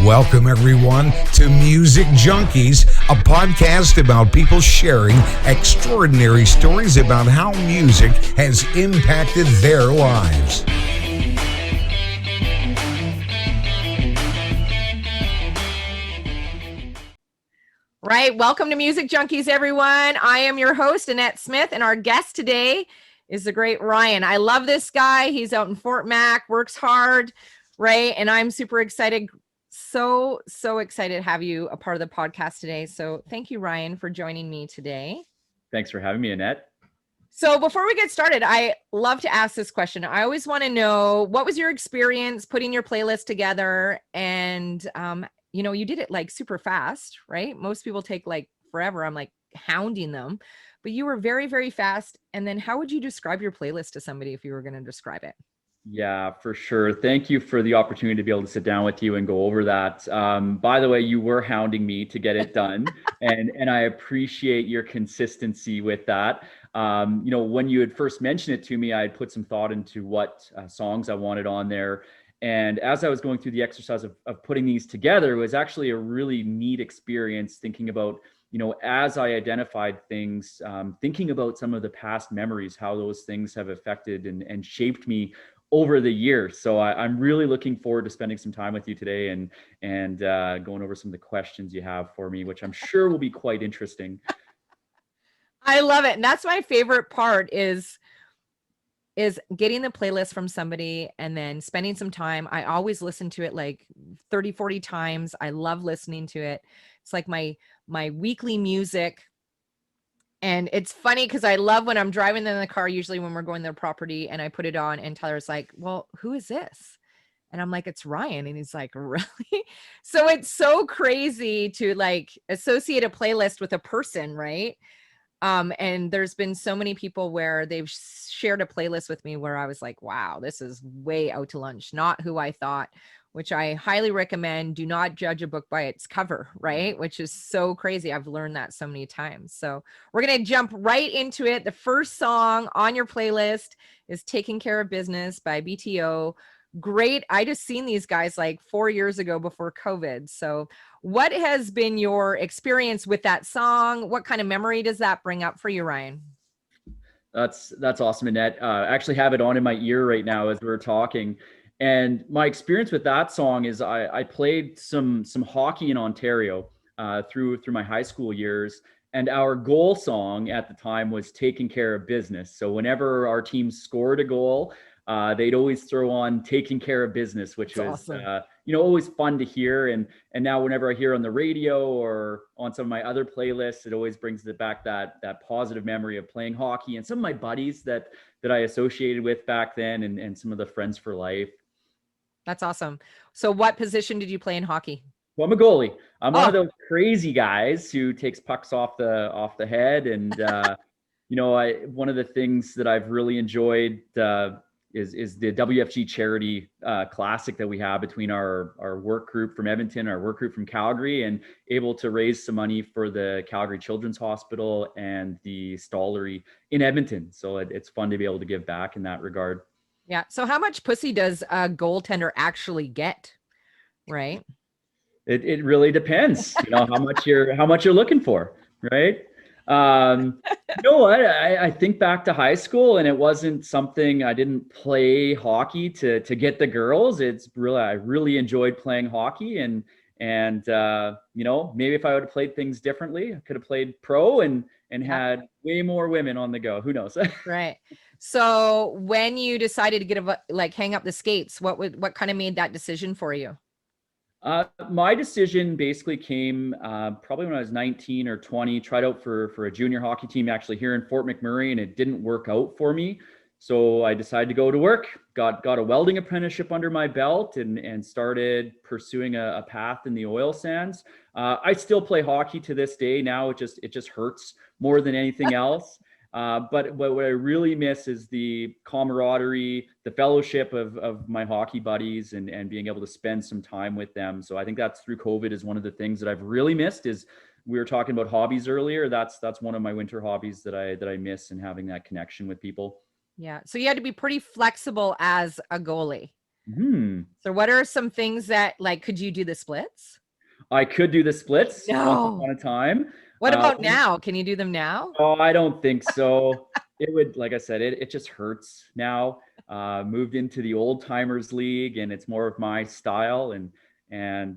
Welcome, everyone, to Music Junkies, a podcast about people sharing extraordinary stories about how music has impacted their lives. Right. Welcome to Music Junkies, everyone. I am your host, Annette Smith, and our guest today is the great Ryan. I love this guy. He's out in Fort Mac, works hard, right? And I'm super excited. So excited to have you a part of the podcast today. So thank you, Ryan, for joining me today. Thanks for having me, Annette. So before we get started, I love to ask this question. I always want to know, what was your experience putting your playlist together? And, you did it like super fast, right? Most people take like forever. I'm like hounding them, but you were very, very fast. And then how would you describe your playlist to somebody if you were going to describe it? Yeah, for sure. Thank you for the opportunity to be able to sit down with you and go over that. By the way, you were hounding me to get it done, and I appreciate your consistency with that. When you had first mentioned it to me, I had put some thought into what songs I wanted on there. And as I was going through the exercise of putting these together, it was actually a really neat experience thinking about, as I identified things, thinking about some of the past memories, how those things have affected and shaped me over the years. So I'm really looking forward to spending some time with you today and going over some of the questions you have for me, which I'm sure will be quite interesting. I love it. And that's my favorite part is getting the playlist from somebody and then spending some time. I always listen to it like 30, 40 times. I love listening to it. It's like my weekly music. And it's funny because I love when I'm driving in the car, usually when we're going to the property, and I put it on and Tyler's like, well, who is this? And I'm like, it's Ryan. And he's like, really? So it's so crazy to like associate a playlist with a person, right? And there's been so many people where they've shared a playlist with me where I was like, wow, this is way out to lunch, not who I thought, which I highly recommend. Do not judge a book by its cover, right? Which is so crazy. I've learned that so many times. So we're going to jump right into it. The first song on your playlist is Taking Care of Business by BTO. Great. I just seen these guys like 4 years ago before COVID. So what has been your experience with that song? What kind of memory does that bring up for you, Ryan? That's awesome, Annette. I actually have it on in my ear right now as we're talking. And my experience with that song is I played some hockey in Ontario through my high school years. And our goal song at the time was Taking Care of Business. So whenever our team scored a goal, they'd always throw on Taking Care of Business, which was awesome. Always fun to hear. And now whenever I hear on the radio or on some of my other playlists, it always brings it back that positive memory of playing hockey and some of my buddies that I associated with back then and some of the friends for life. That's awesome. So what position did you play in hockey? Well, I'm a goalie. I'm one of those crazy guys who takes pucks off the head. And, one of the things that I've really enjoyed is the WFG charity classic that we have between our work group from Edmonton, our work group from Calgary, and able to raise some money for the Calgary Children's Hospital and the Stollery in Edmonton. So it's fun to be able to give back in that regard. Yeah. So how much pussy does a goaltender actually get? Right. It really depends, how much you're looking for. Right. I think back to high school, and it wasn't something. I didn't play hockey to get the girls. I really enjoyed playing hockey, and maybe if I would have played things differently, I could have played pro and had way more women on the go. Who knows? Right. So when you decided to hang up the skates, what kind of made that decision for you? My decision basically came probably when I was 19 or 20, tried out for a junior hockey team actually here in Fort McMurray, and it didn't work out for me. So I decided to go to work, got a welding apprenticeship under my belt and started pursuing a path in the oil sands. I still play hockey to this day. Now it just hurts more than anything else. But what I really miss is the camaraderie, the fellowship of my hockey buddies and being able to spend some time with them. So I think that's through COVID is one of the things that I've really missed. Is we were talking about hobbies earlier. That's one of my winter hobbies that I miss, and having that connection with people. Yeah. So you had to be pretty flexible as a goalie. Hmm. So what are some things that, like, could you do the splits? I could do the splits once No. upon a time. What about One now? Can you do them now? Oh, I don't think so. It would, like I said, it just hurts now. Moved into the old timers league, and it's more of my style, and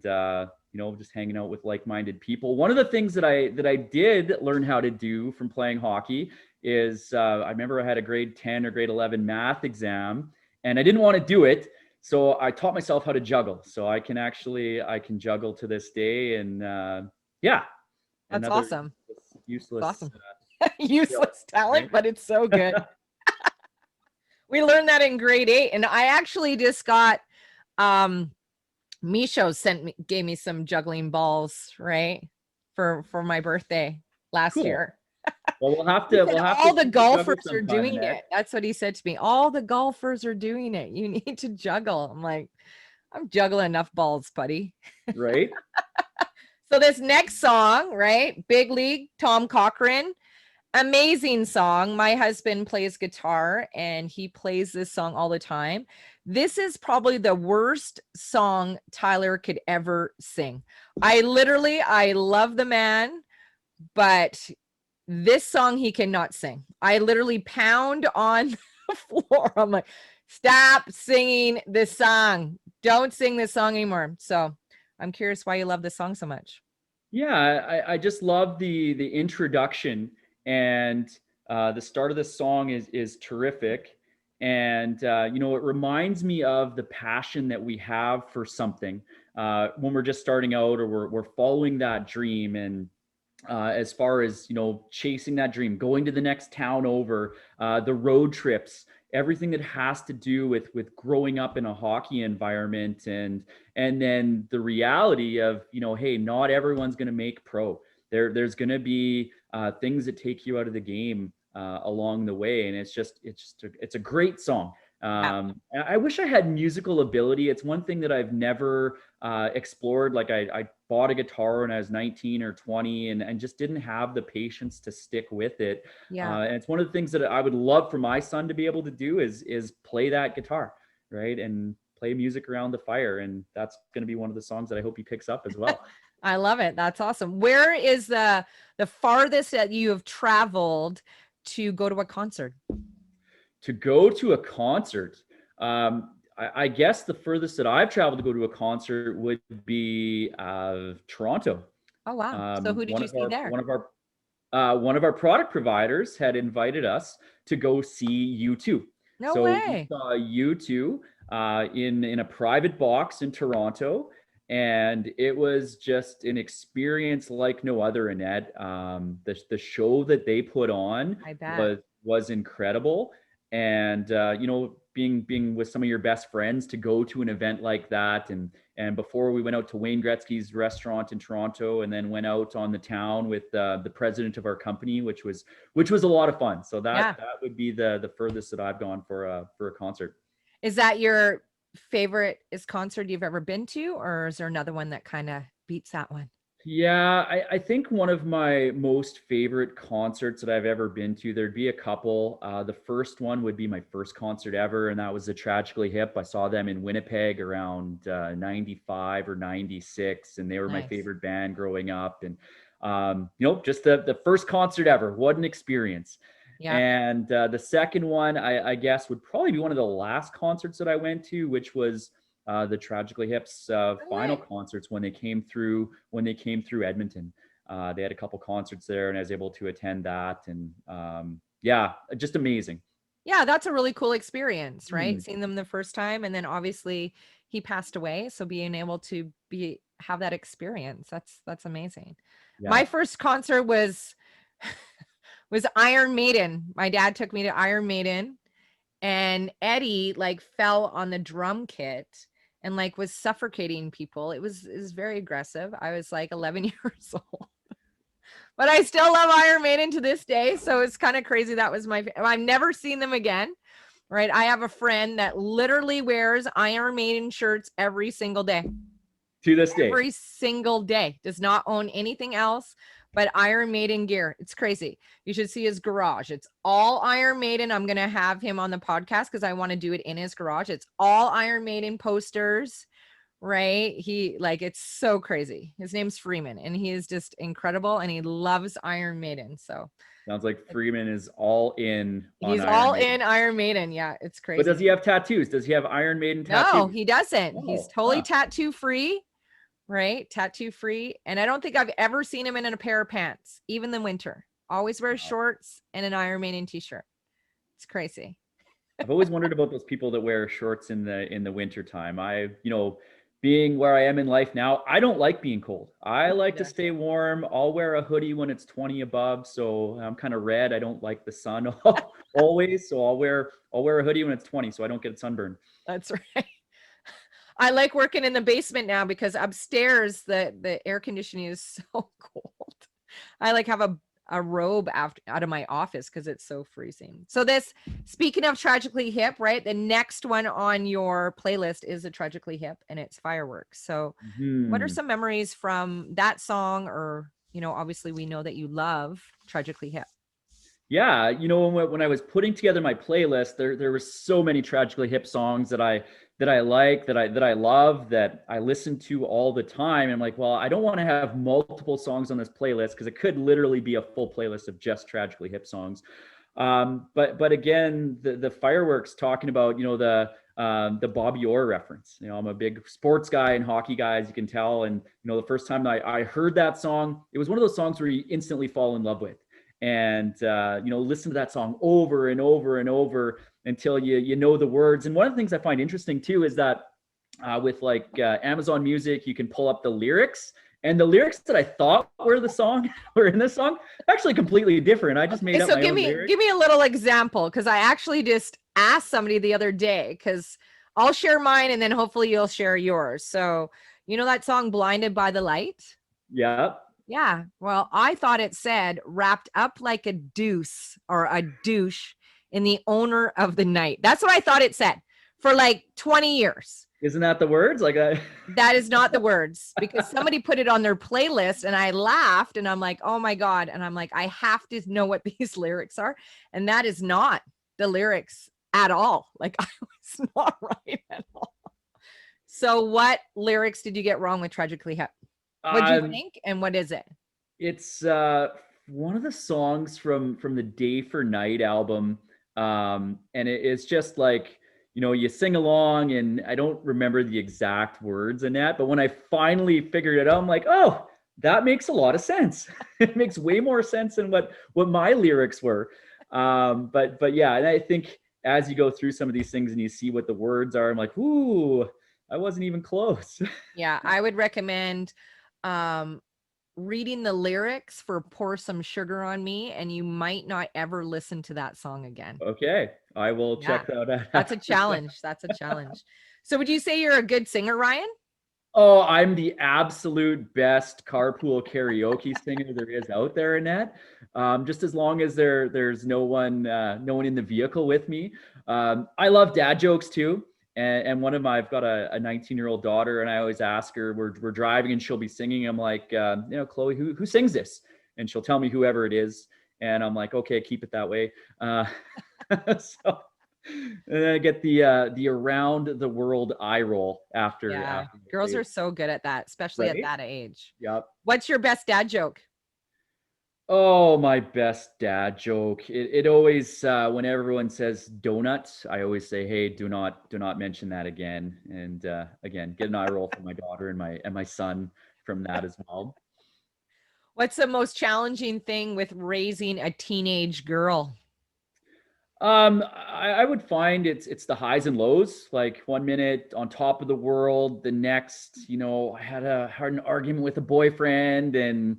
just hanging out with like-minded people. One of the things that I did learn how to do from playing hockey is I remember I had a grade 10 or grade 11 math exam, and I didn't want to do it. So I taught myself how to juggle. So I can juggle to this day, and yeah, That's another awesome. useless Awesome. skill, Useless talent, right? but it's so good. We learned that in grade 8, and I actually just got Misho gave me some juggling balls, right? For my birthday last Cool. year. Well, we'll have He to said shoot all the the juggle golfers are sometime, doing Annette. it. That's what he said to me. All the golfers are doing it. You need to juggle. I'm like, I'm juggling enough balls, buddy. Right? So this next song, right? Big League, Tom Cochrane. Amazing song. My husband plays guitar and he plays this song all the time. This is probably the worst song Tyler could ever sing. I love the man, but this song he cannot sing. I literally pound on the floor. I'm like, stop singing this song. Don't sing this song anymore. So I'm curious why you love this song so much. Yeah, I just love the introduction, and the start of the song is terrific. And it reminds me of the passion that we have for something when we're just starting out, or we're following that dream. And as far as chasing that dream, going to the next town over, the road trips, everything that has to do with growing up in a hockey environment, and then the reality of hey, not everyone's going to make pro. There's going to be things that take you out of the game along the way, and it's a great song. I wish I had musical ability. It's one thing that I've never explored. Like I bought a guitar when I was 19 or 20, and just didn't have the patience to stick with it. Yeah. And it's one of the things that I would love for my son to be able to do is play that guitar, right? And play music around the fire. And that's going to be one of the songs that I hope he picks up as well. I love it. That's awesome. Where is the farthest that you have traveled to go to a concert? To go to a concert, I guess the furthest that I've traveled to go to a concert would be Toronto. Oh, wow. So who did you see there? One of our product providers had invited us to go see U2. No So we way. saw U2 in a private box in Toronto, and it was just an experience like no other. Annette, the show that they put on I bet. was incredible. And being with some of your best friends to go to an event like that, and before we went out to Wayne Gretzky's restaurant in Toronto, and then went out on the town with the president of our company, which was a lot of fun. So that would be the furthest that I've gone for a concert. Is that your favorite concert you've ever been to, or is there another one that kind of beats that one? Yeah, I think one of my most favorite concerts that I've ever been to, there'd be a couple. The first one would be my first concert ever, and that was the Tragically Hip. I saw them in Winnipeg around 95 or 96, and they were my favorite band growing up. And, just the first concert ever. What an experience. Yeah. And the second one, I guess, would probably be one of the last concerts that I went to, which was the Tragically Hip's final concerts when they came through Edmonton. They had a couple concerts there, and I was able to attend that, and just amazing. Yeah, that's a really cool experience, right? Seeing them the first time, and then obviously he passed away, so being able to have that experience, that's amazing. Yeah. My first concert was Iron Maiden. My dad took me to Iron Maiden, and Eddie fell on the drum kit and was suffocating people. It was very aggressive. I was 11 years old, but I still love Iron Maiden to this day. So it's kind of crazy. That was I've never seen them again. Right. I have a friend that literally wears Iron Maiden shirts every single day. To this day. Every single day. Does not own anything else but Iron Maiden gear. It's crazy. You should see his garage. It's all Iron Maiden. I'm going to have him on the podcast because I want to do it in his garage. It's all Iron Maiden posters, right? It's so crazy. His name's Freeman, and he is just incredible, and he loves Iron Maiden. So Sounds like Freeman is all in on he's Iron all Maiden. in Iron Maiden. Yeah, it's crazy. But does he have tattoos? Does he have Iron Maiden tattoos? No, he doesn't. He's totally huh. tattoo free, right? Tattoo free. And I don't think I've ever seen him in a pair of pants, even in winter. Always wears shorts and an Iron Maiden t-shirt. It's crazy. I've always wondered about those people that wear shorts in the winter time. Being where I am in life now, I don't like being cold. I like to stay warm. I'll wear a hoodie when it's 20 above. So I'm kind of red. I don't like the sun always. So I'll wear a hoodie when it's 20 so I don't get sunburned. That's right. I like working in the basement now because upstairs the air conditioning is so cold. I have a robe out of my office because it's so freezing. So speaking of Tragically Hip, right? The next one on your playlist is a Tragically Hip, and it's Fireworks. So what are some memories from that song? Or, obviously we know that you love Tragically Hip. Yeah, when I was putting together my playlist, there were so many Tragically Hip songs that I like, that I love, that I listen to all the time. And I'm like, well, I don't want to have multiple songs on this playlist because it could literally be a full playlist of just Tragically Hip songs. But again, the Fireworks, talking about the Bobby Orr reference. I'm a big sports guy and hockey guy, as you can tell. And the first time I heard that song, it was one of those songs where you instantly fall in love with. And listen to that song over and over and over until you know the words. And one of the things I find interesting too is that with Amazon Music, you can pull up the lyrics, and the lyrics that I thought were in this song actually completely different. I just made up my own lyrics. Give me a little example, because I actually just asked somebody the other day, because I'll share mine and then hopefully you'll share yours. So that song Blinded by the Light? Yeah. Yeah. Well, I thought it said wrapped up like a deuce or a douche in the owner of the night. That's what I thought it said for 20 years. Isn't that the words? That is not the words, because somebody put it on their playlist and I laughed and I'm like, oh my God. And I'm like, I have to know what these lyrics are. And that is not the lyrics at all. I was not right at all. So what lyrics did you get wrong with Tragically Hip? What do you think, and what is it? It's one of the songs from the Day for Night album, and it's just you sing along, and I don't remember the exact words in that, but when I finally figured it out, I'm like, oh, that makes a lot of sense. It makes way more sense than what my lyrics were. But yeah, and I think as you go through some of these things and you see what the words are, I'm like, ooh, I wasn't even close. Yeah, I would recommend reading the lyrics for Pour Some Sugar on Me, and you might not ever listen to that song again. Okay, I will check that out. That's a challenge. That's a challenge. So would you say you're a good singer, Ryan? Oh, I'm the absolute best carpool karaoke singer there is out there, Annette. Just as long as there's no one in the vehicle with me. I love dad jokes too. And I've got a 19-year-old daughter, and I always ask her, we're driving and she'll be singing. I'm like, Chloe, who sings this? And she'll tell me whoever it is. And I'm like, okay, keep it that way. So, and then I get the around the world eye roll after. Yeah, girls are so good at that, especially at that age. Yep. What's your best dad joke? Oh, my best dad joke. It always, when everyone says donut, I always say, hey, do not mention that again. And again, get an eye roll from my daughter and my son from that as well. What's the most challenging thing with raising a teenage girl? I would find it's the highs and lows. 1 minute on top of the world, the next, I had an argument with a boyfriend, and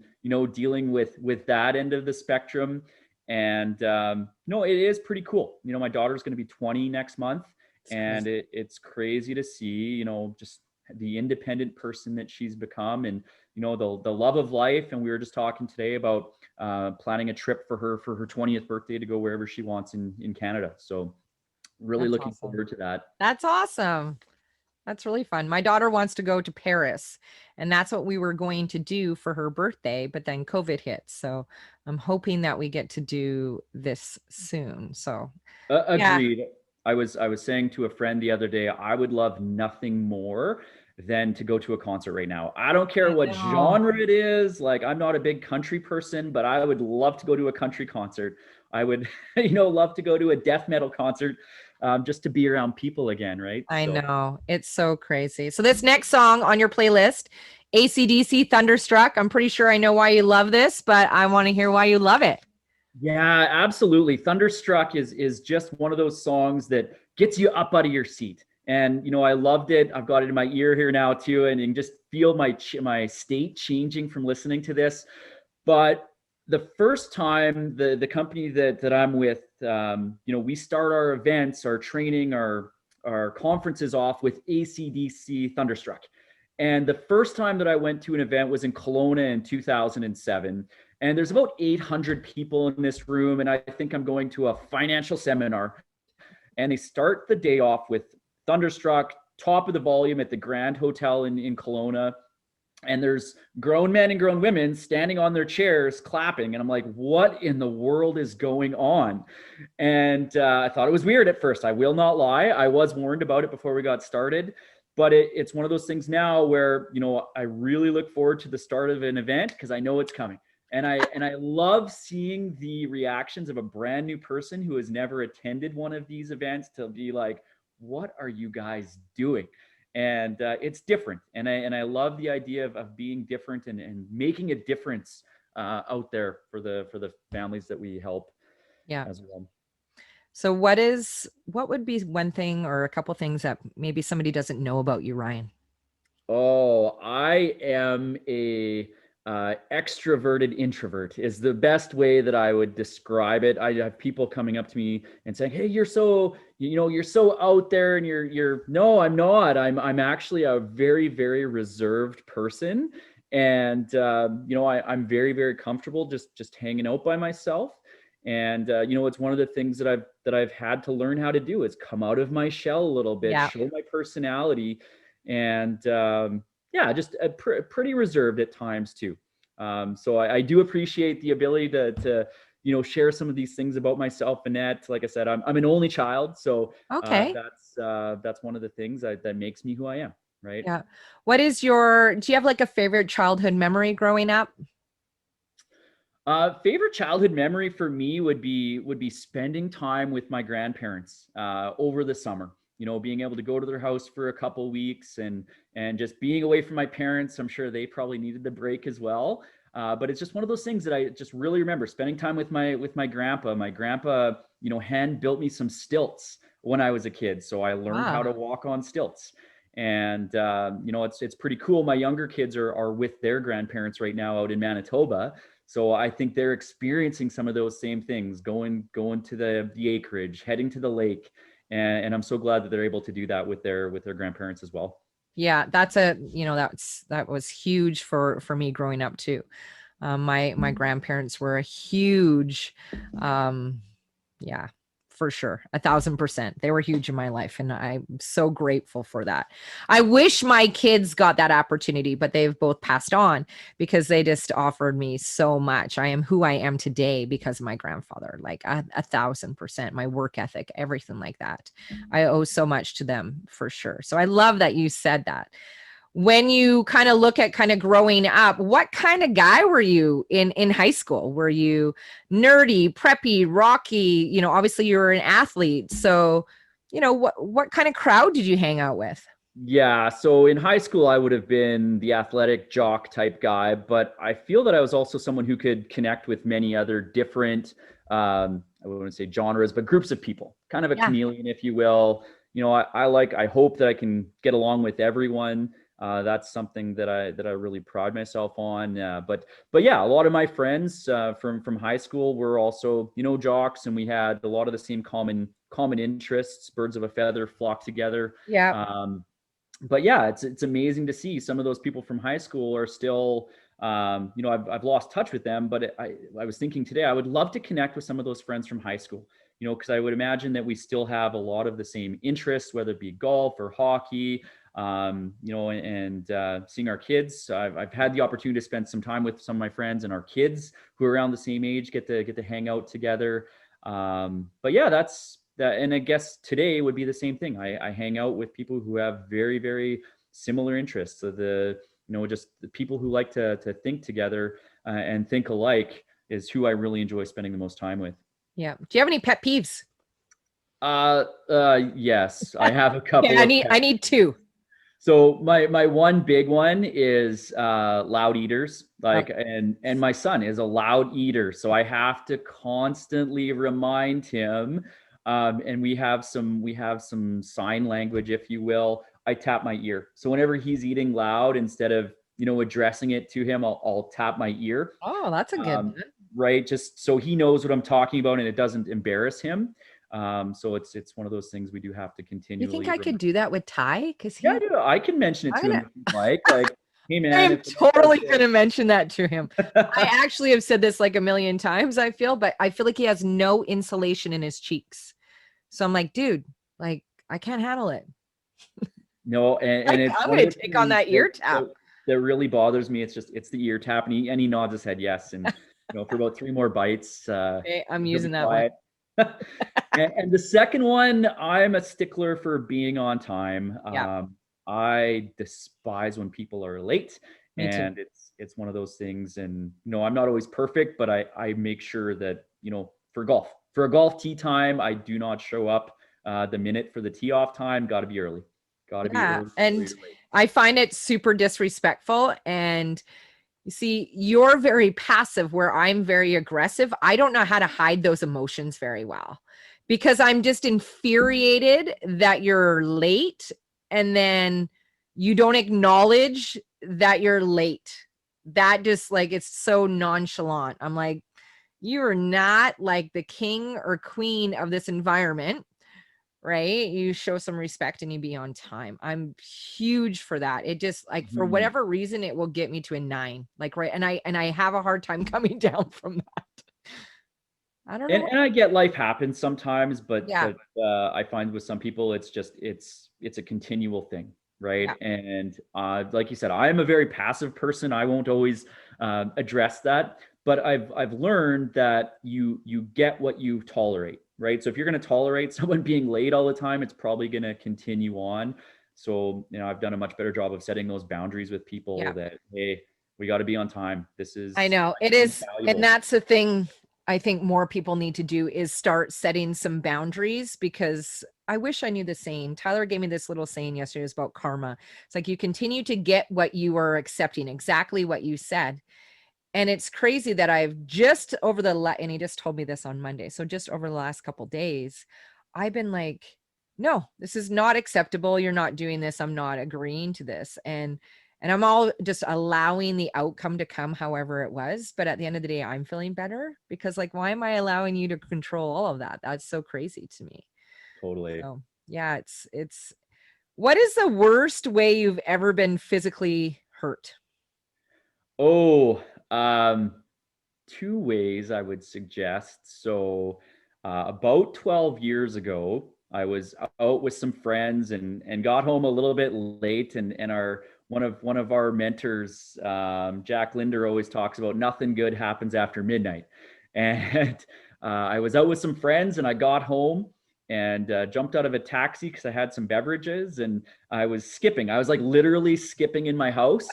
dealing with that end of the spectrum. And it is pretty cool. My daughter's going to be 20 next month, and it's crazy to see just the independent person that she's become, and the love of life. And we were just talking today about planning a trip for her 20th birthday to go wherever she wants in Canada. So really looking forward to that. That's awesome. That's really fun. My daughter wants to go to Paris, and that's what we were going to do for her birthday, but then COVID hit. So I'm hoping that we get to do this soon. So yeah, Agreed. I was saying to a friend the other day, I would love nothing more than to go to a concert right now. I don't care I what know. genre it is. Like, I'm not a big country person, but I would love to go to a country concert. I would, love to go to a death metal concert, just to be around people again, right? I So know. It's so crazy. So this next song on your playlist, AC/DC Thunderstruck. I'm pretty sure I know why you love this, but I want to hear why you love it. yeah, absolutely. Thunderstruck is just one of those songs that gets you up out of your seat. And I loved it. I've got it in my ear here now too, and just feel my state changing from listening to this. But the first time the company that I'm with, we start our events, our training, our conferences off with AC/DC Thunderstruck. And the first time that I went to an event was in Kelowna in 2007. And there's about 800 people in this room. And I think I'm going to a financial seminar. And they start the day off with Thunderstruck, top of the volume at the Grand Hotel in Kelowna. And there's grown men and grown women standing on their chairs clapping. And I'm like, what in the world is going on? And I thought it was weird at first. I will not lie. I was warned about it before we got started. But it's one of those things now where, I really look forward to the start of an event because I know it's coming. And I love seeing the reactions of a brand new person who has never attended one of these events to be like, what are you guys doing? And it's different. And I love the idea of being different and making a difference out there for the families that we help Yeah. as well. So what would be one thing or a couple things that maybe somebody doesn't know about you, Ryan? Oh, I am a extroverted introvert is the best way that I would describe it. I have people coming up to me and saying, "Hey, you're so out there," and you're no, I'm not. I'm actually a very, very reserved person, and I'm very, very comfortable just hanging out by myself. And it's one of the things that I've had to learn how to do is come out of my shell a little bit, Yeah. show my personality, and yeah, just pretty reserved at times too. So I do appreciate the ability to share some of these things about myself, Annette. Like I said, I'm an only child, so Okay. that's one of the things that makes me who I am, right? Yeah. Do you have like a favorite childhood memory growing up? Favorite childhood memory for me would be spending time with my grandparents over the summer. Being able to go to their house for a couple weeks and just being away from my parents. I'm sure they probably needed the break as well. But it's just one of those things that I just really remember spending time with my grandpa. My grandpa, hand built me some stilts when I was a kid, so I learned how Wow. to walk on stilts. And it's pretty cool. My younger kids are with their grandparents right now out in Manitoba. So I think they're experiencing some of those same things, going to the acreage, heading to the lake, and I'm so glad that they're able to do that with their grandparents as well. Yeah, that was huge for me growing up too. My grandparents were a huge, yeah, for sure, 1,000%. They were huge in my life, and I'm so grateful for that. I wish my kids got that opportunity, but they've both passed on because they just offered me so much. I am who I am today because of my grandfather, like 1,000%. My work ethic, everything like that. I owe so much to them for sure. So I love that you said that. When you kind of look at kind of growing up, what kind of guy were you in high school? Were you nerdy, preppy, rocky? Obviously you were an athlete. So, what kind of crowd did you hang out with? Yeah, so in high school, I would have been the athletic jock type guy, but I feel that I was also someone who could connect with many other different, I wouldn't say genres, but groups of people, kind of a Yeah. chameleon, if you will. I hope that I can get along with everyone. That's something that I really pride myself on. But yeah, a lot of my friends from high school were also jocks, and we had a lot of the same common interests. Birds of a feather flock together. Yeah. But yeah, it's amazing to see some of those people from high school are still, I've lost touch with them, but I was thinking today, I would love to connect with some of those friends from high school, because I would imagine that we still have a lot of the same interests, whether it be golf or hockey, and seeing our kids. So I've had the opportunity to spend some time with some of my friends, and our kids who are around the same age get to hang out together. But yeah, that's that. And I guess today would be the same thing. I hang out with people who have very, very similar interests. So just the people who like to think together and think alike is who I really enjoy spending the most time with. Yeah. Do you have any pet peeves? Yes, I have a couple. Yeah, I need two. So my one big one is loud eaters. And my son is a loud eater, so I have to constantly remind him. And we have some sign language, if you will. I tap my ear. So whenever he's eating loud, instead of addressing it to him, I'll tap my ear. Oh, that's a good one. Right, just so he knows what I'm talking about and it doesn't embarrass him. So it's one of those things we do have to continually. You think I could do that with Ty? Because yeah, I can mention it to him if you'd like. Hey man, I'm totally gonna mention that to him. I actually have said this like a million times, but I feel like he has no insulation in his cheeks. So I'm like, dude, like I can't handle it. No, and it's I'm gonna take on that ear tap. That really bothers me. It's the ear tap, and he nods his head yes, and for about 3 more bites. Okay, I'm using that one. And the second one, I'm a stickler for being on time. Yeah. I despise when people are late. Me too. And it's one of those things. And I'm not always perfect, but I make sure that for a golf tee time, I do not show up the minute for the tee off time. Got to be early. Be early. And I find it super disrespectful. And you see, you're very passive where I'm very aggressive. I don't know how to hide those emotions very well because I'm just infuriated that you're late and then you don't acknowledge that you're late. That just it's so nonchalant. I'm like, you're not like the king or queen of this environment. Right? You show some respect and you be on time. I'm huge for that. It just for whatever reason, it will get me to a 9. Right. And I have a hard time coming down from that. I don't know. And I get life happens sometimes, but I find with some people, it's a continual thing. Right. Yeah. And like you said, I am a very passive person. I won't always address that, but I've learned that you get what you tolerate. Right. So if you're going to tolerate someone being late all the time, it's probably going to continue on. So, I've done a much better job of setting those boundaries with people that, hey, we got to be on time. I know it is. Valuable. And that's the thing I think more people need to do is start setting some boundaries, because I wish I knew the saying. Tyler gave me this little saying yesterday. It was about karma. It's like you continue to get what you are accepting, exactly what you said. And it's crazy that I've just and he just told me this on Monday. So just over the last couple of days, I've been like, no, this is not acceptable. You're not doing this. I'm not agreeing to this. And I'm all just allowing the outcome to come however it was. But at the end of the day, I'm feeling better because why am I allowing you to control all of that? That's so crazy to me. Totally. So yeah, it's what is the worst way you've ever been physically hurt? Oh, 2 ways I would suggest. So about 12 years ago, I was out with some friends and got home a little bit late, and one of our mentors, Jack Linder, always talks about nothing good happens after midnight. And I was out with some friends and I got home and jumped out of a taxi because I had some beverages, and I was skipping. I was literally skipping in my house.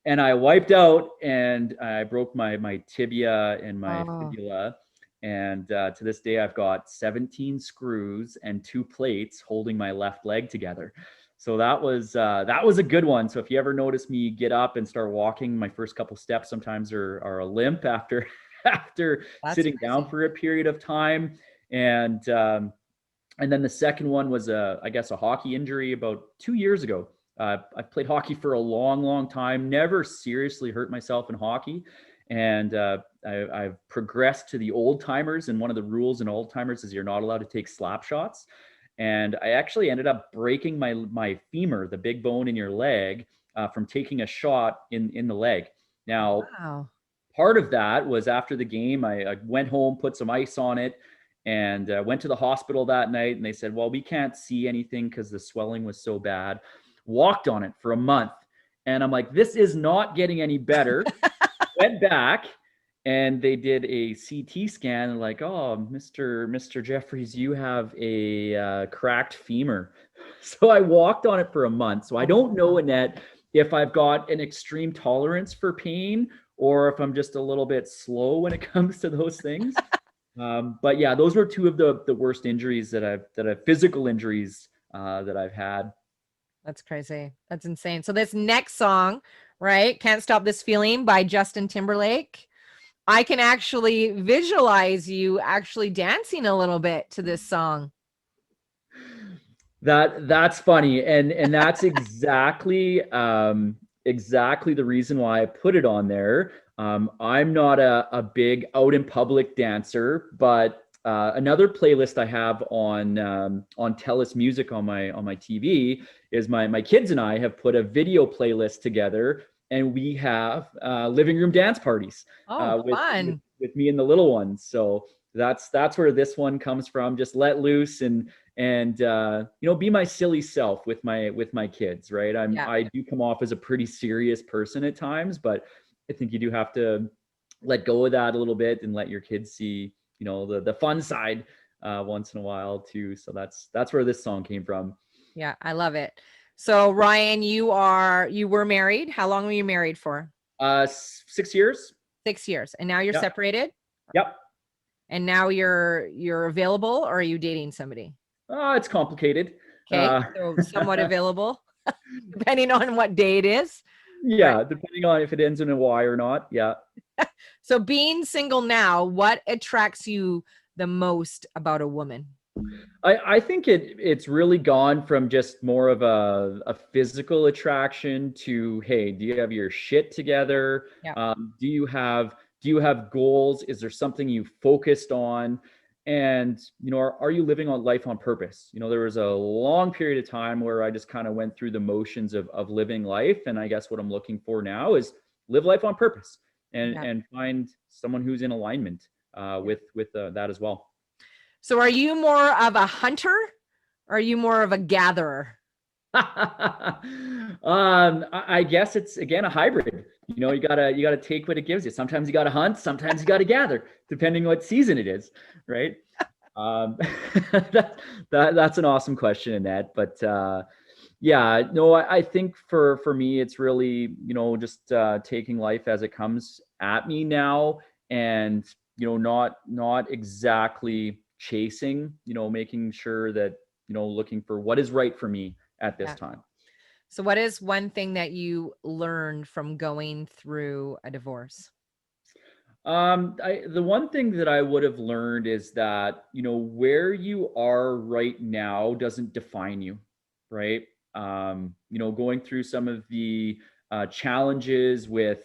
And I wiped out and I broke my tibia and my fibula. And to this day, I've got 17 screws and 2 plates holding my left leg together. So that was a good one. So if you ever notice me get up and start walking, my first couple steps sometimes are a limp after sitting down for a period of time. And then the second one was I guess a hockey injury about 2 years ago. I've played hockey for a long, long time, never seriously hurt myself in hockey. And I've progressed to the old timers. And one of the rules in old timers is you're not allowed to take slap shots. And I actually ended up breaking my femur, the big bone in your leg, from taking a shot in the leg. Now, part of that was after the game, I went home, put some ice on it, and went to the hospital that night. And they said, well, we can't see anything because the swelling was so bad. walked on it for a month. And I'm like, this is not getting any better. Went back and they did a CT scan and like, oh, Mr. Jefferies, you have a cracked femur. So I walked on it for a month. So I don't know, Annette, if I've got an extreme tolerance for pain or if I'm just a little bit slow when it comes to those things. But yeah, those were two of the worst injuries that I've physical injuries that I've had. That's crazy. That's insane. So this next song, right? Can't Stop This Feeling by Justin Timberlake. I can actually visualize you actually dancing a little bit to this song. That's funny. And that's exactly exactly the reason why I put it on there. I'm not a big out in public dancer, but another playlist I have on TELUS Music on my TV is my kids and I have put a video playlist together, and we have living room dance parties Fun. with me and the little ones. So that's where this one comes from. Just let loose and be my silly self with my kids, right? I do come off as a pretty serious person at times, but I think you do have to let go of that a little bit and let your kids see the fun side once in a while too. So that's where this song came from. Yeah, I love it. So Ryan, you were married. How long were you married for? 6 years. 6 years. And now you're separated? Yep. And now you're available, or are you dating somebody? It's complicated. Okay. So somewhat available, depending on what day it is. Yeah, right. Depending on if it ends in a Y or not. Yeah. So being single now, what attracts you the most about a woman? I think it's really gone from just more of a physical attraction to, hey, do you have your shit together? Yeah. Do you have goals? Is there something you focused on? And, are you living on life on purpose? There was a long period of time where I just kind of went through the motions of living life. And I guess what I'm looking for now is live life on purpose and find someone who's in alignment with that as well. So are you more of a hunter or are you more of a gatherer? I guess it's, again, a hybrid. You gotta take what it gives you. Sometimes you gotta hunt, sometimes you gotta gather, depending what season it is, right? That's an awesome question, Annette. But I think for me, it's really, just taking life as it comes at me now, and not exactly chasing, making sure that, looking for what is right for me at this time. So what is one thing that you learned from going through a divorce? The one thing that I would have learned is that, where you are right now doesn't define you, right? Going through some of the challenges with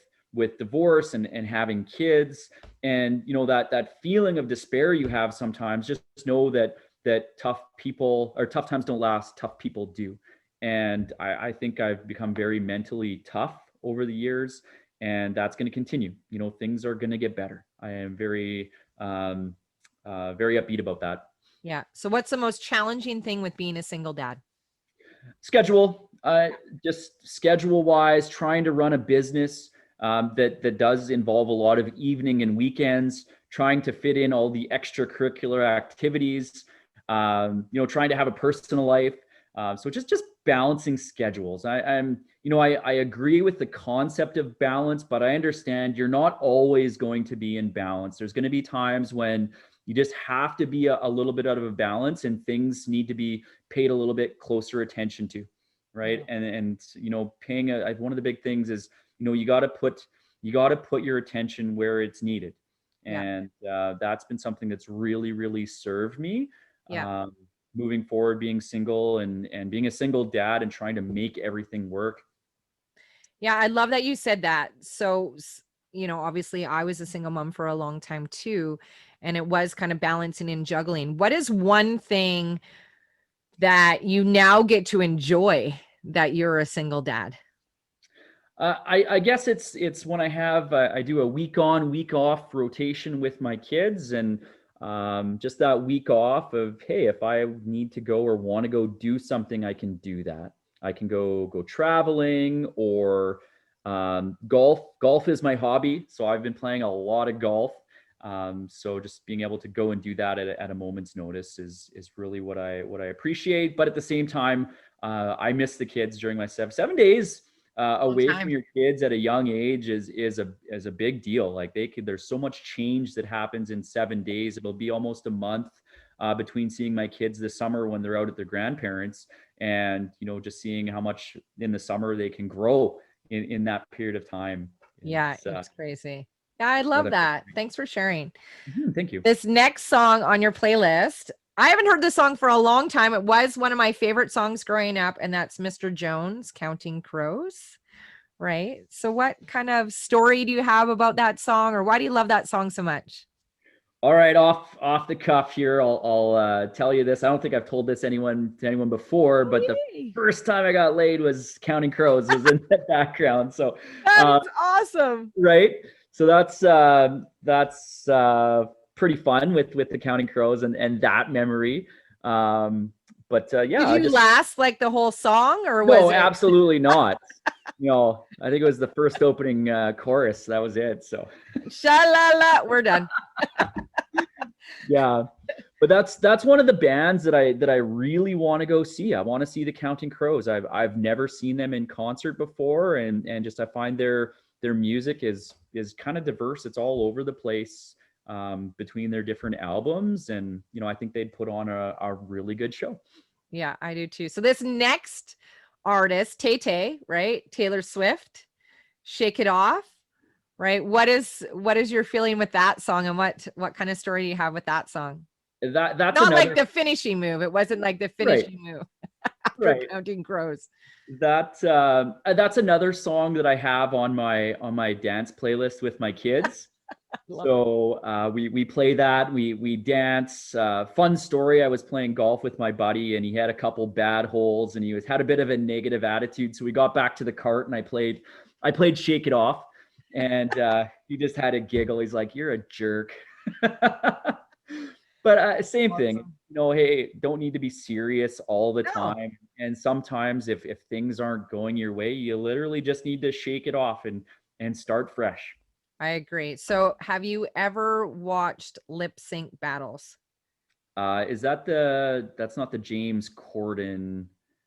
divorce and having kids, and that feeling of despair you have sometimes, just know that tough times don't last, tough people do. And I think I've become very mentally tough over the years, and that's going to continue. Things are going to get better. I am very upbeat about that. Yeah. So what's the most challenging thing with being a single dad? Schedule. Just schedule wise, trying to run a business that does involve a lot of evening and weekends, trying to fit in all the extracurricular activities, trying to have a personal life. So just balancing schedules. I agree with the concept of balance, but I understand you're not always going to be in balance. There's going to be times when you just have to be a little bit out of a balance, and things need to be paid a little bit closer attention to, right? And paying one of the big things is, you got to put your attention where it's needed. And that's been something that's really, really served me. Moving forward, being single and being a single dad and trying to make everything work. Yeah, I love that you said that. So, obviously I was a single mom for a long time too, and it was kind of balancing and juggling. What is one thing that you now get to enjoy that you're a single dad? I guess it's when I do a week on, week off rotation with my kids, and just that week off of, hey, if I need to go or want to go do something, I can do that. I can go traveling, or golf is my hobby. So I've been playing a lot of golf. So just being able to go and do that at a moment's notice is really what I appreciate. But at the same time, I miss the kids during my 7 days Long away from time. your kids at a young age is a big deal. Like there's so much change that happens in 7 days. It'll be almost a month between seeing my kids this summer when they're out at their grandparents, and just seeing how much in the summer they can grow in that period of time. Yeah, it's crazy. Yeah, I what love a- that. Thanks for sharing. Thank you. This next song on your playlist, I haven't heard this song for a long time. It was one of my favorite songs growing up, and that's Mr. Jones, Counting Crows, right? So what kind of story do you have about that song, or why do you love that song so much? All right, off the cuff here, I'll tell you this. I don't think I've told this to anyone before, but the Yay. first time I got laid was Counting Crows was in the background. So That's awesome. right, so that's pretty fun with the Counting Crows and that memory. But yeah, Did you last like the whole song, or was no, it? absolutely not. I think it was the first opening chorus. That was it. So Sha-la-la, we're done. yeah, but that's one of the bands that I really want to go see. I want to see the Counting Crows. I've never seen them in concert before, and just I find their music is kind of diverse. It's all over the place between their different albums, and I think they'd put on a really good show. Yeah, I do too. So this next artist, Tay, right? Taylor Swift, Shake It Off, right? What is your feeling with that song, and what kind of story do you have with that song? That's Not like the finishing move. It wasn't like the finishing move after right. Counting Crows. That's another song that I have on my dance playlist with my kids. So we play that, we dance. Fun story, I was playing golf with my buddy, and he had a couple bad holes, and he had a bit of a negative attitude. So we got back to the cart, and I played Shake It Off, and he just had a giggle. He's like, "You're a jerk." But same thing, hey, don't need to be serious all the time. And sometimes if things aren't going your way, you literally just need to shake it off and start fresh. I agree. So have you ever watched Lip Sync Battles? Is that's not the James Corden?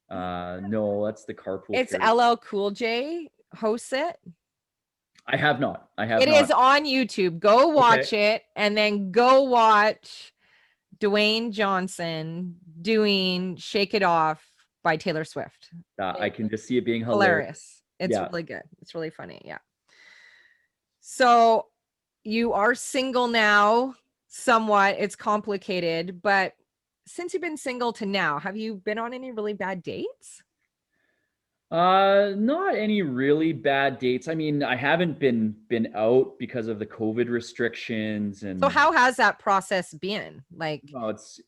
No, that's the Carpool. It's Karaoke. LL Cool J hosts it. I have not. It is on YouTube. Go watch it, and then go watch Dwayne Johnson doing Shake It Off by Taylor Swift. I can just see it being hilarious. It's really good. It's really funny. Yeah. So you are single now, somewhat. It's complicated, but since you've been single to now, have you been on any really bad dates? Not any really bad dates. I mean, I haven't been out because of the COVID restrictions. And so how has that process been? Like,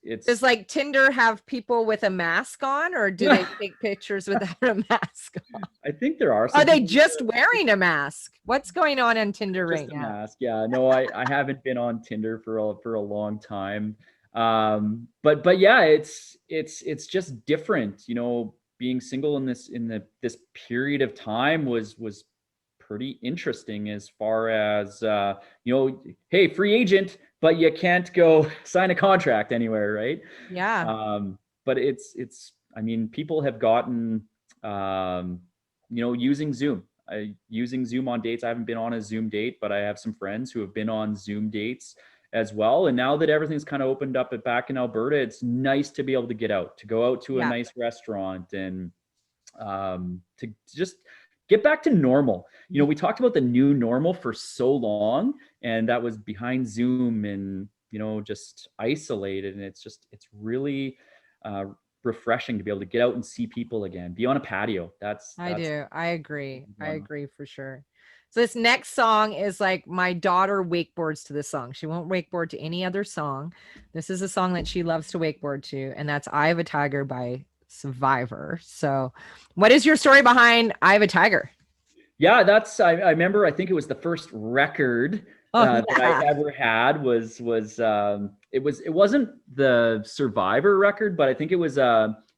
it's does like Tinder have people with a mask on, or do they take pictures without a mask on? I think there are some. Are they just wearing a mask? What's going on Tinder right now? Mask. Yeah, no, I haven't been on Tinder for a long time. But yeah, it's just different, being single in this period of time was pretty interesting, as far as hey, free agent, but you can't go sign a contract anywhere, right? Yeah. But it's I mean, people have gotten using Zoom on dates. I haven't been on a Zoom date, but I have some friends who have been on Zoom dates as well. And now that everything's kind of opened up back in Alberta, it's nice to be able to get out, to go out to a nice restaurant, and to just get back to normal. We talked about the new normal for so long, and that was behind Zoom and, just isolated. And it's really refreshing to be able to get out and see people again, be on a patio. I agree. I agree for sure. So this next song is like, my daughter wakeboards to this song. She won't wakeboard to any other song. This is a song that she loves to wakeboard to, and that's "I Have a Tiger" by Survivor. So what is your story behind "I Have a Tiger"? Yeah, I remember, I think it was the first record that I ever had was it wasn't the Survivor record, but I think it was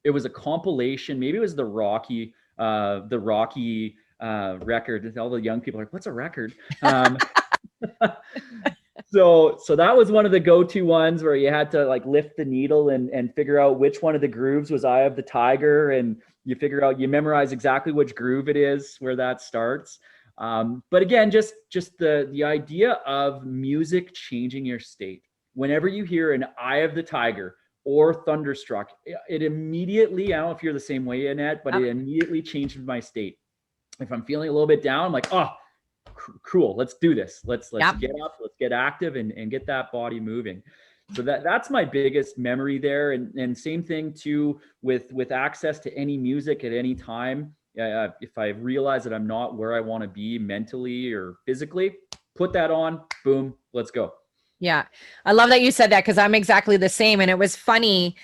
It was a compilation. Maybe it was the Rocky record. All the young people are like, what's a record? So that was one of the go-to ones where you had to like lift the needle and figure out which one of the grooves was Eye of the Tiger, and you memorize exactly which groove it is where that starts. But again, just the idea of music changing your state. Whenever you hear an Eye of the Tiger or Thunderstruck, it immediately, I don't know if you're the same way, Annette, but it immediately changes my state. If I'm feeling a little bit down, I'm like, oh, cool, let's do this. Let's get up, let's get active and get that body moving. So that's my biggest memory there. And same thing too with access to any music at any time. If I realize that I'm not where I want to be mentally or physically, put that on, boom, let's go. Yeah. I love that you said that, because I'm exactly the same. And it was funny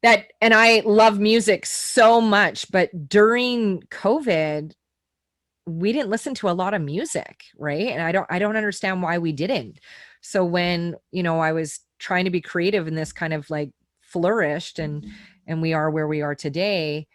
that, and I love music so much, but during COVID, we didn't listen to a lot of music, right? And I don't understand why we didn't. So when, I was trying to be creative and this kind of like flourished and we are where we are today,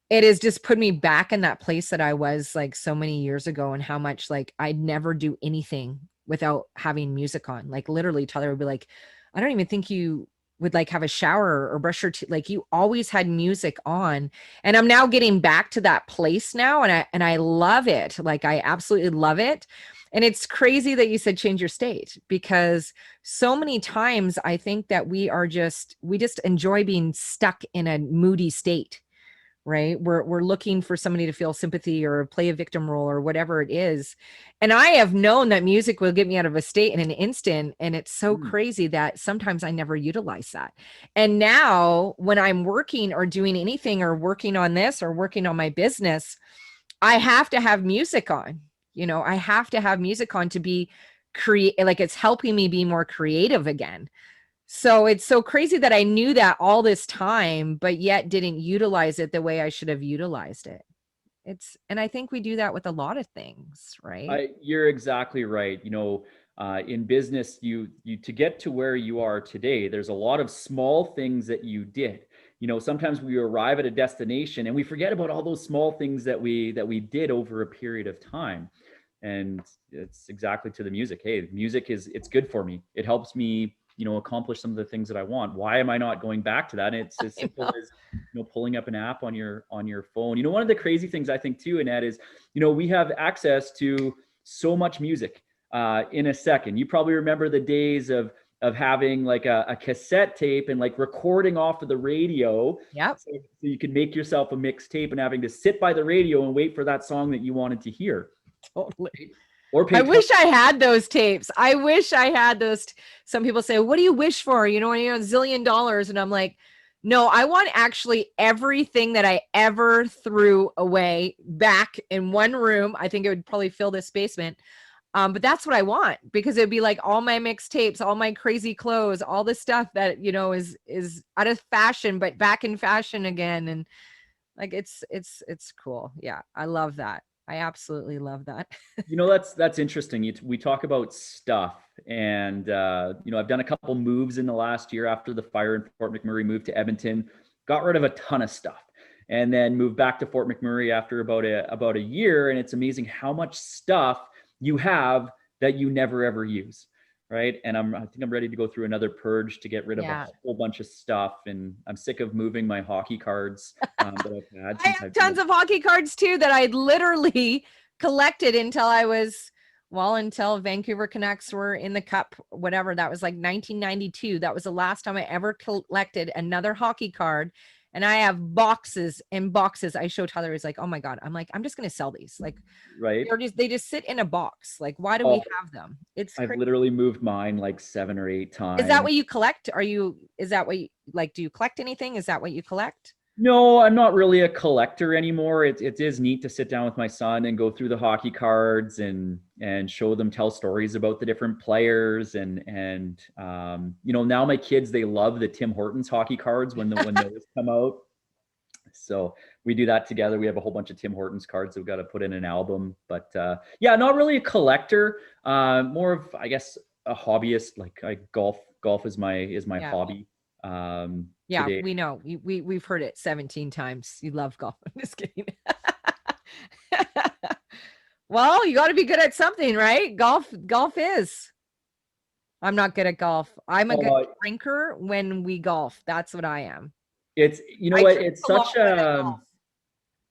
it has just put me back in that place that I was like so many years ago, and how much like I'd never do anything without having music on. Like literally Tyler would be like, I don't even think you would like have a shower or brush your teeth. Like you always had music on. And I'm now getting back to that place now. And I love it. Like I absolutely love it. And it's crazy that you said change your state, because so many times I think that we just enjoy being stuck in a moody state, right? We're looking for somebody to feel sympathy or play a victim role or whatever it is. And I have known that music will get me out of a state in an instant. And it's so crazy that sometimes I never utilize that. And now when I'm working or doing anything or working on this or working on my business, I have to have music on. I have to have music on to be like it's helping me be more creative again. So it's so crazy that I knew that all this time, but yet didn't utilize it the way I should have utilized it. And I think we do that with a lot of things, right? You're exactly right. In business, you to get to where you are today, there's a lot of small things that you did. Sometimes we arrive at a destination and we forget about all those small things that we did over a period of time. And it's exactly to the music. Hey, music it's good for me. It helps me accomplish some of the things that I want. Why am I not going back to that? And it's as simple as pulling up an app on your phone. One of the crazy things I think too, Annette, is we have access to so much music in a second. You probably remember the days of having like a cassette tape and like recording off of the radio. Yep. So you could make yourself a mixtape and having to sit by the radio and wait for that song that you wanted to hear. Totally. I wish I had those tapes. I wish I had those. Some people say, what do you wish for? $1 zillion. And I'm like, no, I want actually everything that I ever threw away back in one room. I think it would probably fill this basement. But that's what I want, because it'd be like all my mixtapes, all my crazy clothes, all the stuff that, is out of fashion, but back in fashion again. And like, it's cool. Yeah. I love that. I absolutely love that. That's interesting. We talk about stuff, and I've done a couple moves in the last year after the fire in Fort McMurray, moved to Edmonton, got rid of a ton of stuff, and then moved back to Fort McMurray after about a year. And it's amazing how much stuff you have that you never ever use. Right. And I think I'm ready to go through another purge to get rid of a whole bunch of stuff. And I'm sick of moving my hockey cards that I've had. I have tons of hockey cards too that I literally collected until Vancouver Canucks were in the cup, whatever. That was like 1992. That was the last time I ever collected another hockey card. And I have boxes and boxes. I showed Tyler, he's like, oh my God. I'm like, I'm just going to sell these. Like, right. They just sit in a box. Like, why do we have them? I've literally moved mine like 7 or 8 times. Is that what you collect? Do you collect anything? Is that what you collect? No, I'm not really a collector anymore. It is neat to sit down with my son and go through the hockey cards and show them, tell stories about the different players. And now my kids, they love the Tim Hortons hockey cards when those come out. So we do that together. We have a whole bunch of Tim Hortons cards that we've got to put in an album. But not really a collector. More of, I guess, a hobbyist. Like golf is my hobby. Yeah, today. we know. We've heard it 17 times. You love golf. I'm just kidding. Well, you got to be good at something, right? Golf is. I'm not good at golf. I'm a good Uh, drinker when we golf. That's what I am. it's, you know I what, drink it's a lot such when I a, golf.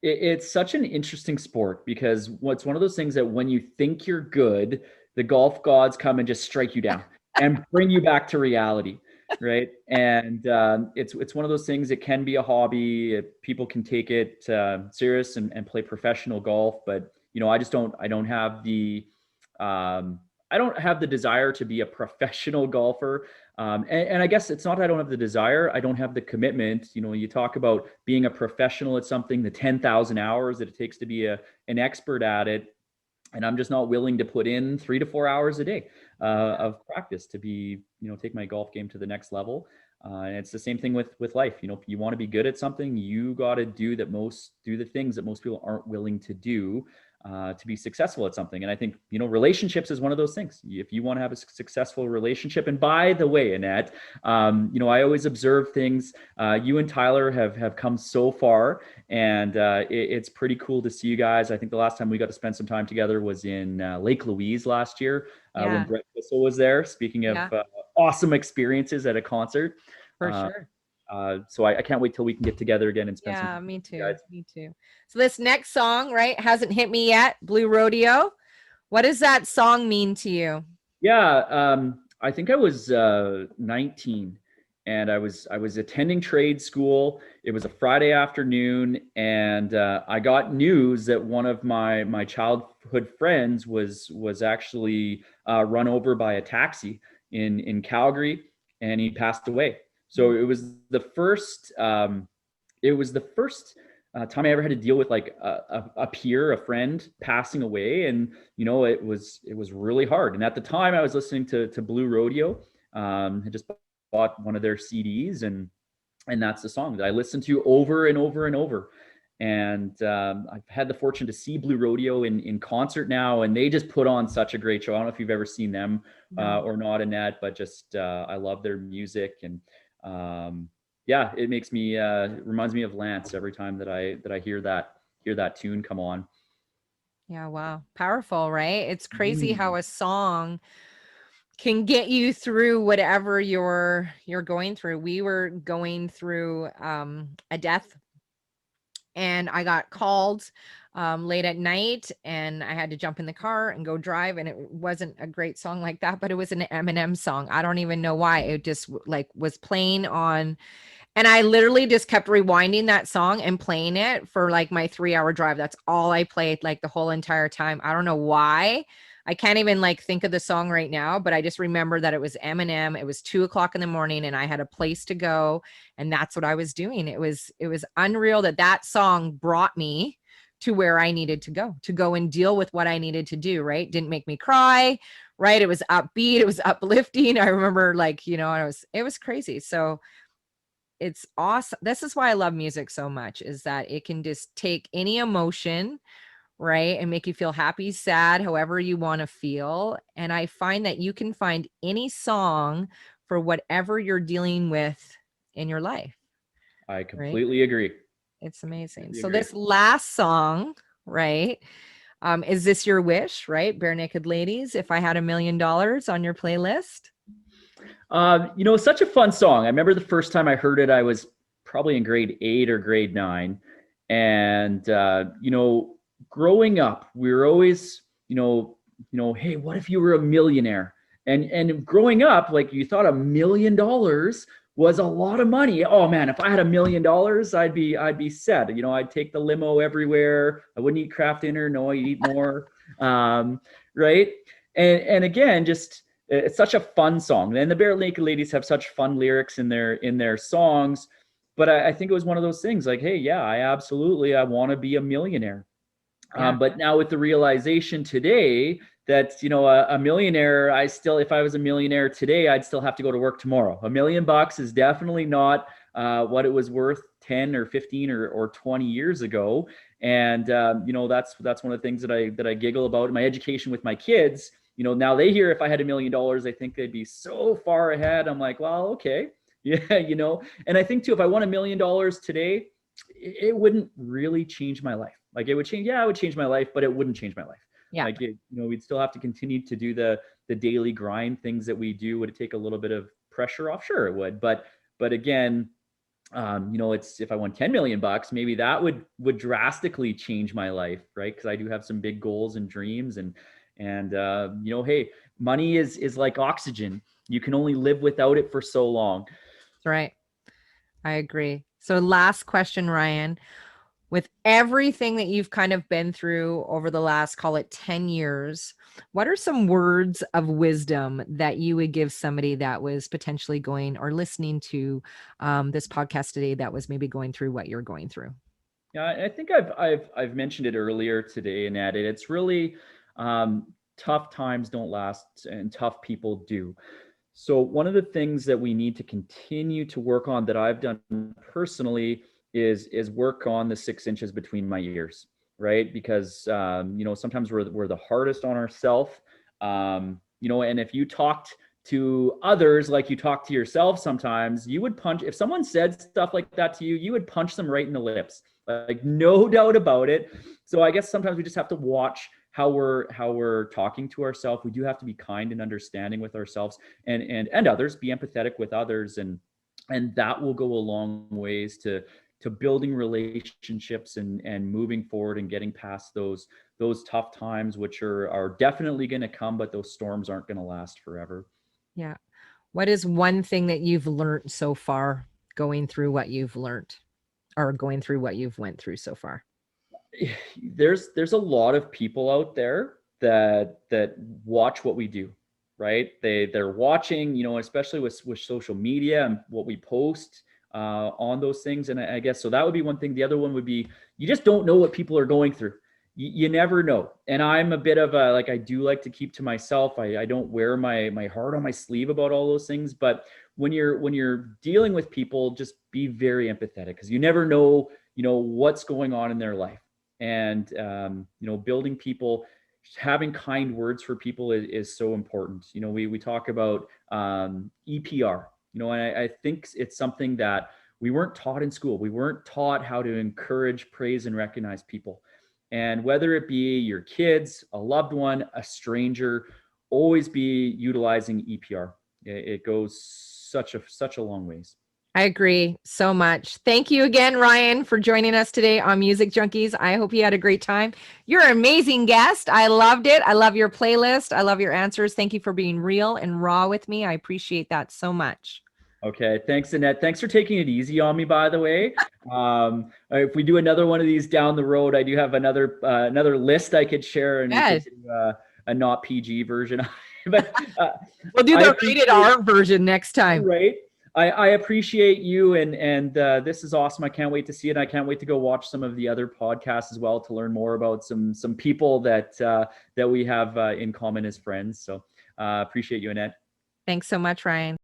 it's such an interesting sport because it's one of those things that when you think you're good, the golf gods come and just strike you down and bring you back to reality, right? And it's one of those things. It can be a hobby. People can take it serious and play professional golf, but um, I don't have the desire to be a professional golfer. And I guess it's not that I don't have the desire, I don't have the commitment. You know, you talk about being a professional at something, the 10,000 hours that it takes to be an expert at it. And I'm just not willing to put in 3 to 4 hours a day of practice to be, take my golf game to the next level. And it's the same thing with life. You know, you want to be good at something, you got to do the things that most people aren't willing to do to be successful at something. And I think, relationships is one of those things. If you want to have a successful relationship, and by the way, Annette, I always observe things. You and Tyler have come so far, and it's pretty cool to see you guys. I think the last time we got to spend some time together was in Lake Louise last year when Brett Bissell was there. Speaking of awesome experiences at a concert. For sure. So I can't wait till we can get together again and spend some time. Me too. Me too. So this next song, right, hasn't hit me yet. Blue Rodeo. What does that song mean to you? Yeah, I think I was 19, and I was attending trade school. It was a Friday afternoon, and I got news that one of my childhood friends was actually run over by a taxi in Calgary, and he passed away. So it was the first. Time I ever had to deal with like a peer, a friend passing away, and it was really hard. And at the time, I was listening to Blue Rodeo. I just bought one of their CDs, and that's the song that I listened to over and over and over. And I've had the fortune to see Blue Rodeo in concert now, and they just put on such a great show. I don't know if you've ever seen them or not, Annette, but just I love their music. And yeah, it makes me reminds me of Lance every time that I hear that tune come on. Yeah, wow. Powerful, right? It's crazy how a song can get you through whatever you're going through. We were going through a death, and I got called late at night, and I had to jump in the car and go drive, and it wasn't a great song like that, but it was an Eminem song. I don't even know why. It just like was playing on. And I literally just kept rewinding that song and playing it for like my 3-hour drive. That's all I played like the whole entire time. I don't know why. I can't even like think of the song right now, but I just remember that it was Eminem. It was 2:00 in the morning, and I had a place to go, and that's what I was doing. It was unreal that song brought me to where I needed to go and deal with what I needed to do. Right. Didn't make me cry. Right. It was upbeat. It was uplifting. I remember like, it was crazy. So it's awesome. This is why I love music so much, is that it can just take any emotion, right, and make you feel happy, sad, however you want to feel. And I find that you can find any song for whatever you're dealing with in your life. I completely agree. It's amazing. So this last song, right, is This Your Wish, right? Bare Naked Ladies, If I Had $1 Million on your playlist. Such a fun song. I remember the first time I heard it, I was probably in grade 8 or grade 9. And, growing up, we were always, hey, what if you were a millionaire? And growing up, like you thought $1 million was a lot of money. Oh man, if I had $1 million, I'd be set. I'd take the limo everywhere. I wouldn't eat Kraft dinner. No, I'd eat more. Right. And again, just, it's such a fun song. And the Bare Naked Ladies have such fun lyrics in their songs. But I think it was one of those things like, hey, yeah, I want to be a millionaire. Yeah. But now with the realization today that, a millionaire, if I was a millionaire today, I'd still have to go to work tomorrow. $1 million is definitely not what it was worth 10 or 15 or 20 years ago. And, that's one of the things that I giggle about in my education with my kids. Now they hear if I had $1 million, they think they'd be so far ahead. I'm like, well, okay. Yeah, and I think too, if I won $1 million today, it wouldn't really change my life. Like it would change, it would change my life, but it wouldn't change my life. Yeah. Like we'd still have to continue to do the daily grind things that we do. Would it take a little bit of pressure off? Sure, it would. But again, it's if I won 10 million bucks, maybe that would drastically change my life, right? Because I do have some big goals and dreams, and hey, money is like oxygen. You can only live without it for so long. That's right. I agree. So last question, Ryan, with everything that you've kind of been through over the last, call it 10 years, what are some words of wisdom that you would give somebody that was potentially going or listening to this podcast today that was maybe going through what you're going through? Yeah, I think I've mentioned it earlier today and added, it's really tough times don't last and tough people do. So one of the things that we need to continue to work on that I've done personally is work on the 6 inches between my ears, right? Because sometimes we're the hardest on ourselves, and if you talked to others like you talk to yourself, sometimes you would punch, if someone said stuff like that to you, you would punch them right in the lips, like no doubt about it. So I guess sometimes we just have to watch how we're talking to ourselves. We do have to be kind and understanding with ourselves and others, be empathetic with others, and that will go a long ways to building relationships and moving forward and getting past those tough times, which are definitely going to come, but those storms aren't going to last forever. Yeah. What is one thing that you've learned so far going through what you've learned or going through what you've went through so far? There's a lot of people out there that watch what we do, right? They're watching, especially with social media and what we post on those things. And I guess so that would be one thing. The other one would be, you just don't know what people are going through. You never know. And I'm a bit of a, I do like to keep to myself. I don't wear my heart on my sleeve about all those things. But when you're dealing with people, just be very empathetic, because you never know, what's going on in their life. And building people, having kind words for people is so important. We talk about EPR, and I think it's something that we weren't taught in school. We weren't taught how to encourage, praise, and recognize people. And whether it be your kids, a loved one, a stranger, always be utilizing EPR. It goes such a long ways. I agree so much. Thank you again, Ryan, for joining us today on Music Junkies. I hope you had a great time. You're an amazing guest. I loved it. I love your playlist. I love your answers. Thank you for being real and raw with me. I appreciate that so much. Okay. Thanks, Annette. Thanks for taking it easy on me, by the way. If we do another one of these down the road, I do have another list I could share, and yes, we could do a not PG version. But we'll do the rated R version next time. Right. I appreciate you, and this is awesome. I can't wait to see it. I can't wait to go watch some of the other podcasts as well to learn more about some people that we have in common as friends. So appreciate you, Annette. Thanks so much, Ryan.